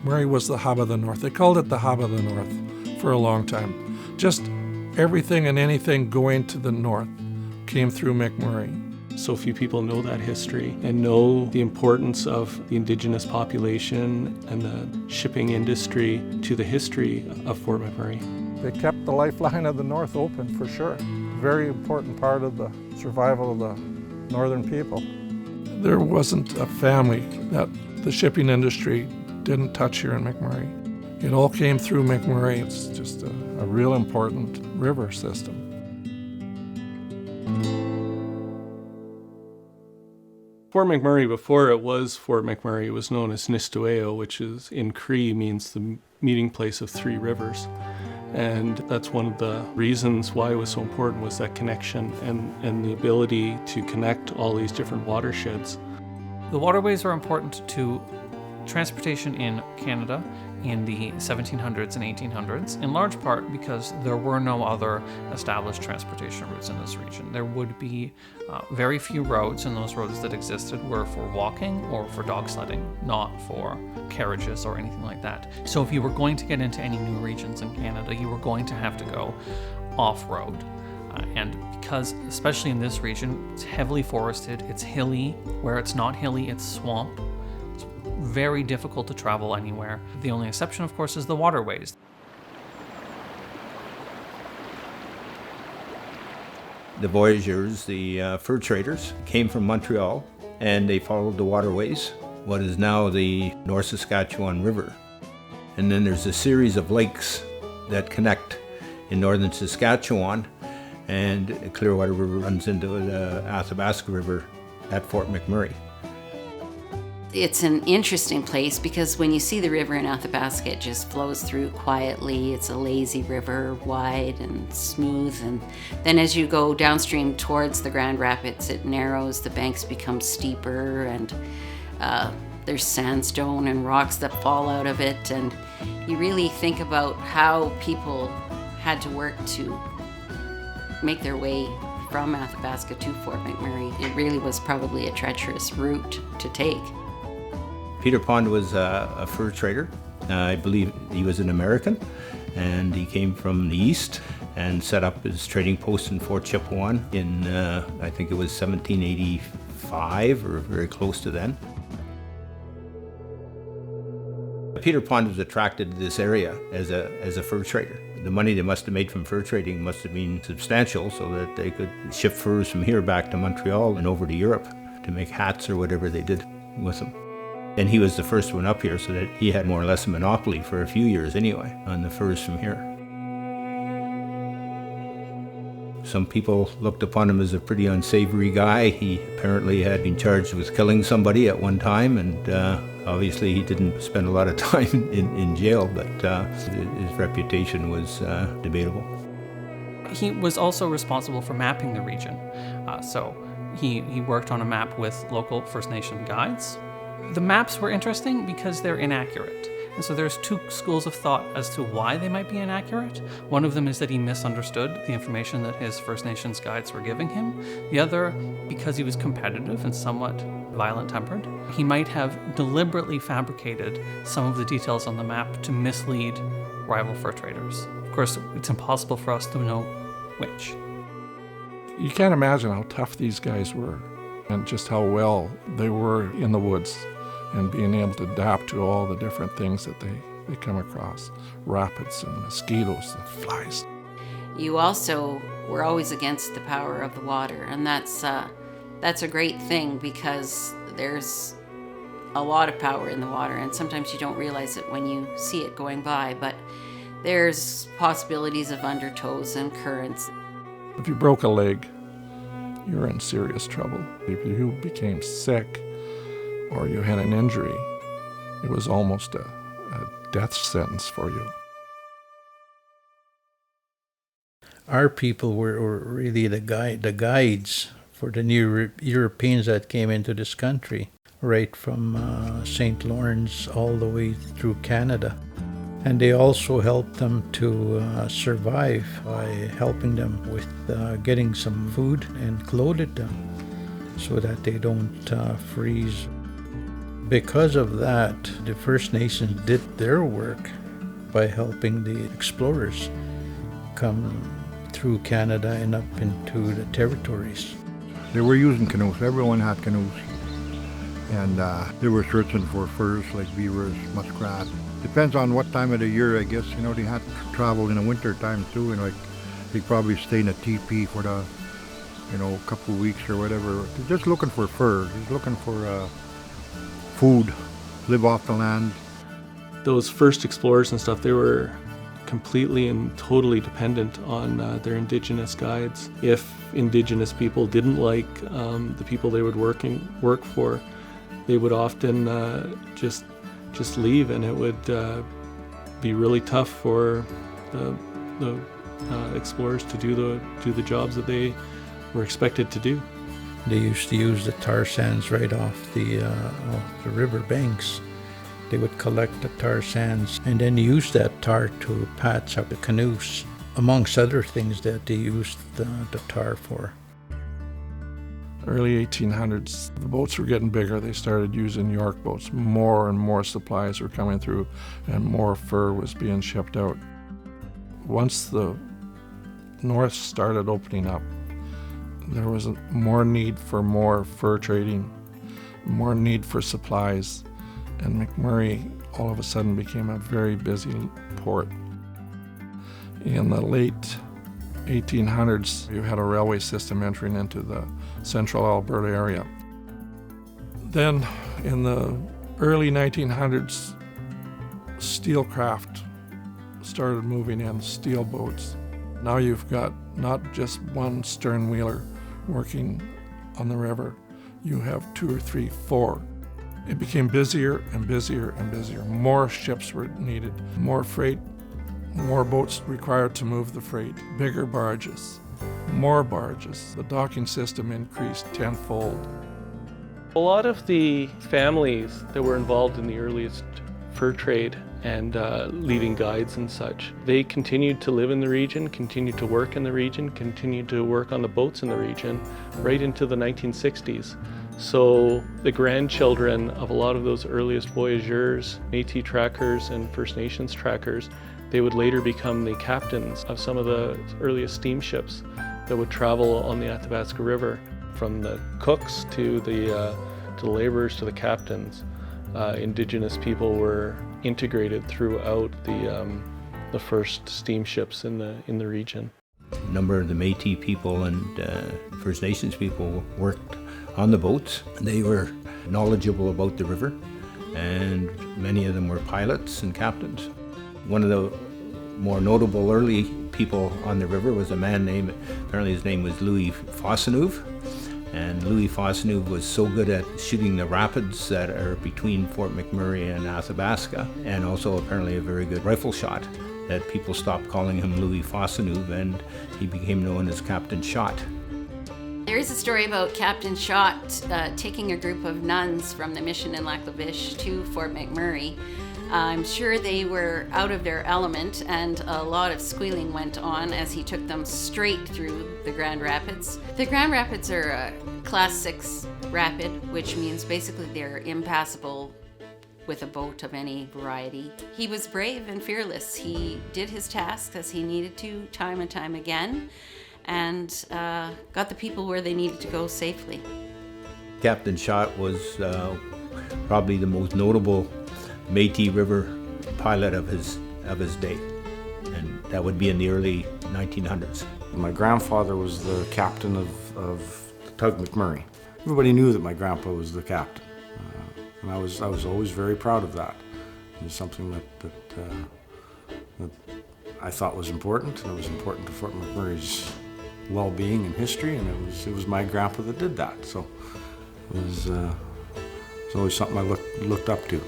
McMurray was the hub of the North. They called it the hub of the North for a long time. Just everything and anything going to the north came through McMurray. So few people know that history and know the importance of the indigenous population and the shipping industry to the history of Fort McMurray. They kept the lifeline of the North open for sure. Very important part of the survival of the northern people. There wasn't a family that the shipping industry didn't touch here in McMurray. It all came through McMurray. It's just a real important river system. Fort McMurray, before it was Fort McMurray, was known as Nistueo, which is in Cree means the meeting place of three rivers. And that's one of the reasons why it was so important, was that connection and the ability to connect all these different watersheds. The waterways are important to transportation in Canada in the 1700s and 1800s, in large part because there were no other established transportation routes in this region. There would be very few roads, and those roads that existed were for walking or for dog sledding, not for carriages or anything like that. So if you were going to get into any new regions in Canada, you were going to have to go off-road. And because, especially in this region, it's heavily forested, it's hilly. Where it's not hilly, it's swamp. It's very difficult to travel anywhere. The only exception, of course, is the waterways. The voyageurs, the fur traders, came from Montreal and they followed the waterways, what is now the North Saskatchewan River. And then there's a series of lakes that connect in northern Saskatchewan, and Clearwater River runs into the Athabasca River at Fort McMurray. It's an interesting place because when you see the river in Athabasca, it just flows through quietly. It's a lazy river, wide and smooth. And then as you go downstream towards the Grand Rapids, it narrows, the banks become steeper, and there's sandstone and rocks that fall out of it. And you really think about how people had to work to make their way from Athabasca to Fort McMurray. It really was probably a treacherous route to take. Peter Pond was a fur trader. I believe he was an American, and he came from the east and set up his trading post in Fort Chipewyan in, I think it was 1785 or very close to then. Peter Pond was attracted to this area as a fur trader. The money they must have made from fur trading must have been substantial, so that they could ship furs from here back to Montreal and over to Europe to make hats or whatever they did with them. And he was the first one up here, so that he had more or less a monopoly for a few years anyway on the furs from here. Some people looked upon him as a pretty unsavory guy. He apparently had been charged with killing somebody at one time, and obviously he didn't spend a lot of time in jail, but his reputation was debatable. He was also responsible for mapping the region. So he worked on a map with local First Nation guides. The maps were interesting because they're inaccurate. And so there's two schools of thought as to why they might be inaccurate. One of them is that he misunderstood the information that his First Nations guides were giving him. The other, because he was competitive and somewhat violent-tempered, he might have deliberately fabricated some of the details on the map to mislead rival fur traders. Of course, it's impossible for us to know which. You can't imagine how tough these guys were and just how well they were in the woods and being able to adapt to all the different things that they come across. Rapids and mosquitoes and flies. You also were always against the power of the water, and that's a great thing because there's a lot of power in the water, and sometimes you don't realize it when you see it going by, but there's possibilities of undertows and currents. If you broke a leg, you're in serious trouble. If you became sick or you had an injury, it was almost a death sentence for you. Our people were really the guides for the new Europeans that came into this country, right from St. Lawrence all the way through Canada. And they also helped them to survive by helping them with getting some food and clothed them so that they don't freeze. Because of that, the First Nations did their work by helping the explorers come through Canada and up into the territories. They were using canoes. Everyone had canoes. And they were searching for furs like beavers, muskrat. Depends on what time of the year, I guess. You know, they had to travel in the winter time too. And like, they probably stay in a teepee for the, you know, a couple of weeks or whatever. They're just looking for fur. Just looking for food, live off the land. Those first explorers and stuff, they were completely and totally dependent on their indigenous guides. If indigenous people didn't like the people they would work for, they would often just leave, and it would be really tough for the explorers to do the jobs that they were expected to do. They used to use the tar sands right off the river banks. They would collect the tar sands and then use that tar to patch up the canoes, amongst other things that they used the tar for. Early 1800s, the boats were getting bigger. They started using York boats. More and more supplies were coming through, and more fur was being shipped out. Once the north started opening up, there was more need for more fur trading, more need for supplies, and McMurray all of a sudden became a very busy port. In the late 1800s, you had a railway system entering into the central Alberta area. Then, in the early 1900s, steel craft started moving in, steel boats. Now you've got not just one sternwheeler working on the river, you have 2 or 3, 4. It became busier and busier and busier. More ships were needed, more freight, more boats required to move the freight, bigger barges, more barges. The docking system increased tenfold. A lot of the families that were involved in the earliest fur trade and leading guides and such, they continued to live in the region, continued to work in the region, continued to work on the boats in the region right into the 1960s. So the grandchildren of a lot of those earliest voyageurs, Métis trackers and First Nations trackers, they would later become the captains of some of the earliest steamships that would travel on the Athabasca River, from the cooks to the laborers to the captains. Indigenous people were integrated throughout the first steamships in the region. A number of the Métis people and First Nations people worked on the boats. They were knowledgeable about the river, and many of them were pilots and captains. One of the more notable early people on the river was a man named, apparently his name was Louis Fosseneuve. And Louis Fosseneuve was so good at shooting the rapids that are between Fort McMurray and Athabasca, and also apparently a very good rifle shot, that people stopped calling him Louis Fosseneuve and he became known as Captain Shot. There is a story about Captain Shot taking a group of nuns from the mission in Lac La Biche to Fort McMurray. I'm sure they were out of their element, and a lot of squealing went on as he took them straight through the Grand Rapids. The Grand Rapids are a Class 6 rapid, which means basically they're impassable with a boat of any variety. He was brave and fearless. He did his tasks as he needed to, time and time again, and got the people where they needed to go safely. Captain Shot was probably the most notable Métis River pilot of his day, and that would be in the early 1900s. My grandfather was the captain of the tug McMurray. Everybody knew that my grandpa was the captain, and I was always very proud of that. It was something that I thought was important, and it was important to Fort McMurray's well-being and history, and it was my grandpa that did that. So it was always something I looked up to.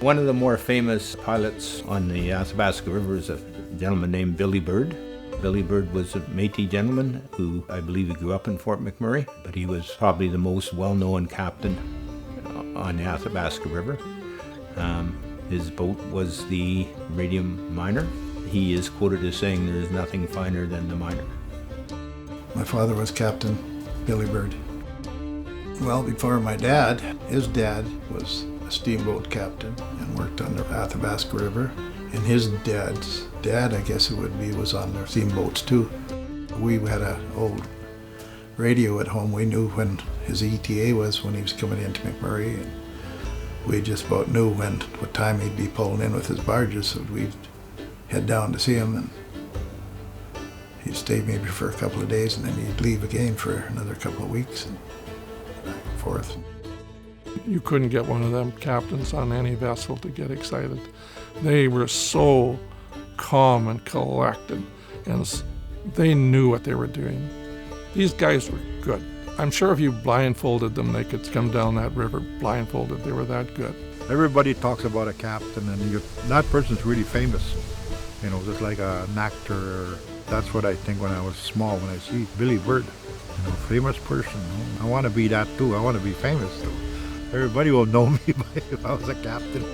One of the more famous pilots on the Athabasca River is a gentleman named Billy Bird. Billy Bird was a Métis gentleman who I believe he grew up in Fort McMurray, but he was probably the most well-known captain on the Athabasca River. His boat was the Radium Miner. He is quoted as saying, "There is nothing finer than the miner." My father was Captain Billy Bird. Well, before my dad, his dad was a steamboat captain and worked on the Athabasca River. And his dad's dad, I guess it would be, was on the steamboats too. We had an old radio at home. We knew when his ETA was when he was coming into McMurray, and we just about knew what time he'd be pulling in with his barges, so we'd head down to see him, and he'd stay maybe for a couple of days, and then he'd leave again for another couple of weeks, and back and forth. You couldn't get one of them captains on any vessel to get excited. They were so calm and collected, and they knew what they were doing. These guys were good. I'm sure if you blindfolded them, they could come down that river blindfolded. They were that good. Everybody talks about a captain, and that person's really famous. You know, just like an actor. That's what I think when I was small, when I see Billy Bird. You know, famous person. I want to be that too. I want to be famous too. Everybody will know me if I was a captain.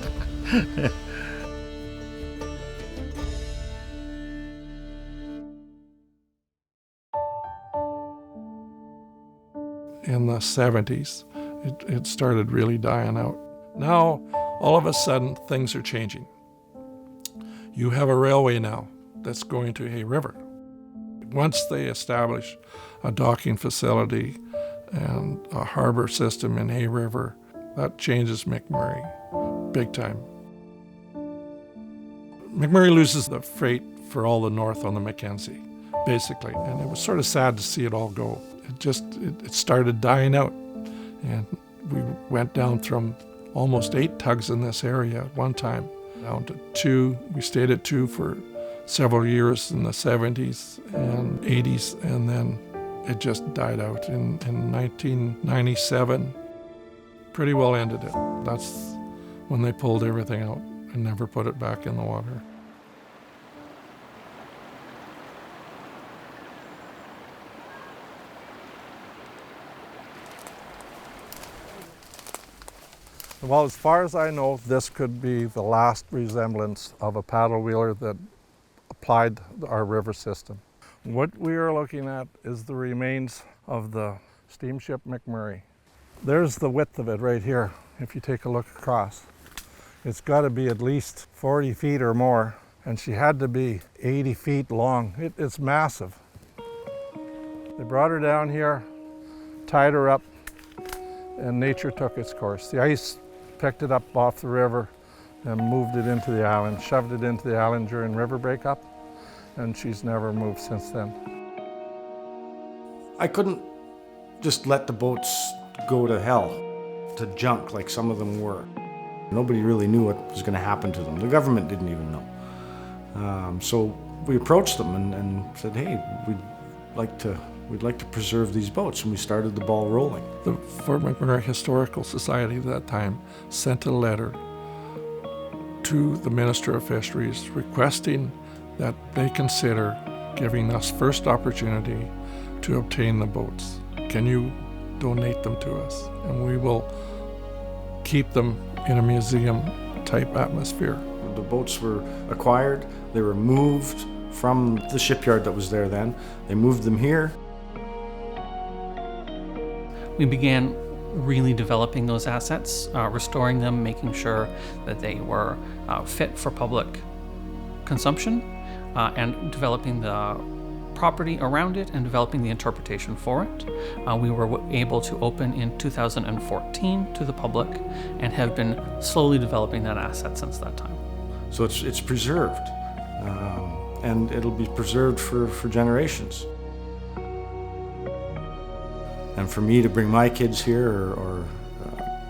In the 70s, it started really dying out. Now, all of a sudden, things are changing. You have a railway now that's going to Hay River. Once they establish a docking facility and a harbor system in Hay River, that changes McMurray big time. McMurray loses the freight for all the north on the Mackenzie, basically, and it was sort of sad to see it all go. It started dying out, and we went down from almost 8 tugs in this area at one time down to 2. We stayed at 2 for several years in the 70s and 80s, and then it just died out in 1997. Pretty well ended it. That's when they pulled everything out and never put it back in the water. Well, as far as I know, this could be the last resemblance of a paddle wheeler that applied our river system. What we are looking at is the remains of the steamship McMurray. There's the width of it right here, if you take a look across. It's got to be at least 40 feet or more, and she had to be 80 feet long. It's massive. They brought her down here, tied her up, and nature took its course. The ice picked it up off the river and moved it into the island, shoved it into the island during river breakup, and she's never moved since then. I couldn't just let the boats go to hell, to junk like some of them were. Nobody really knew what was going to happen to them. The government didn't even know. So we approached them and said, hey, we'd like to preserve these boats, and we started the ball rolling. The Fort McMurray Historical Society at that time sent a letter to the Minister of Fisheries requesting that they consider giving us first opportunity to obtain the boats. Can you donate them to us? And we will keep them in a museum-type atmosphere. The boats were acquired, they were moved from the shipyard that was there then. They moved them here. We began really developing those assets, restoring them, making sure that they were fit for public consumption, and developing the property around it and developing the interpretation for it. We were able to open in 2014 to the public and have been slowly developing that asset since that time. So it's preserved, and it'll be preserved for generations. And for me to bring my kids here or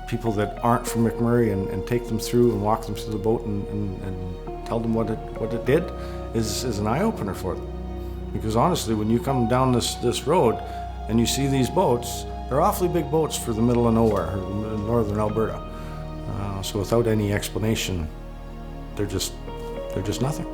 people that aren't from McMurray and take them through and walk them through the boat and tell them what it did is an eye-opener for them. Because honestly, when you come down this road and you see these boats, they're awfully big boats for the middle of nowhere, or northern Alberta. So without any explanation, they're just nothing.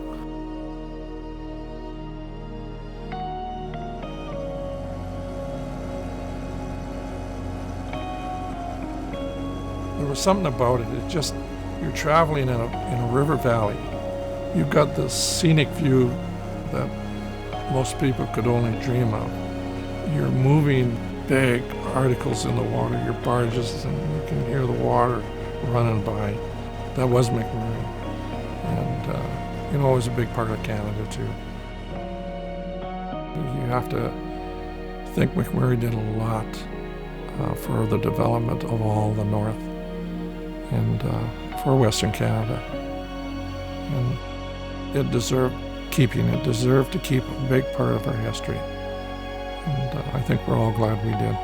There was something about it. It just, you're traveling in a river valley. You've got this scenic view that most people could only dream of. You're moving big articles in the water, your barges, and you can hear the water running by. That was McMurray. And, it was a big part of Canada, too. You have to think McMurray did a lot for the development of all the North and for Western Canada. And it deserved keeping. It deserved to keep a big part of our history. And I think we're all glad we did.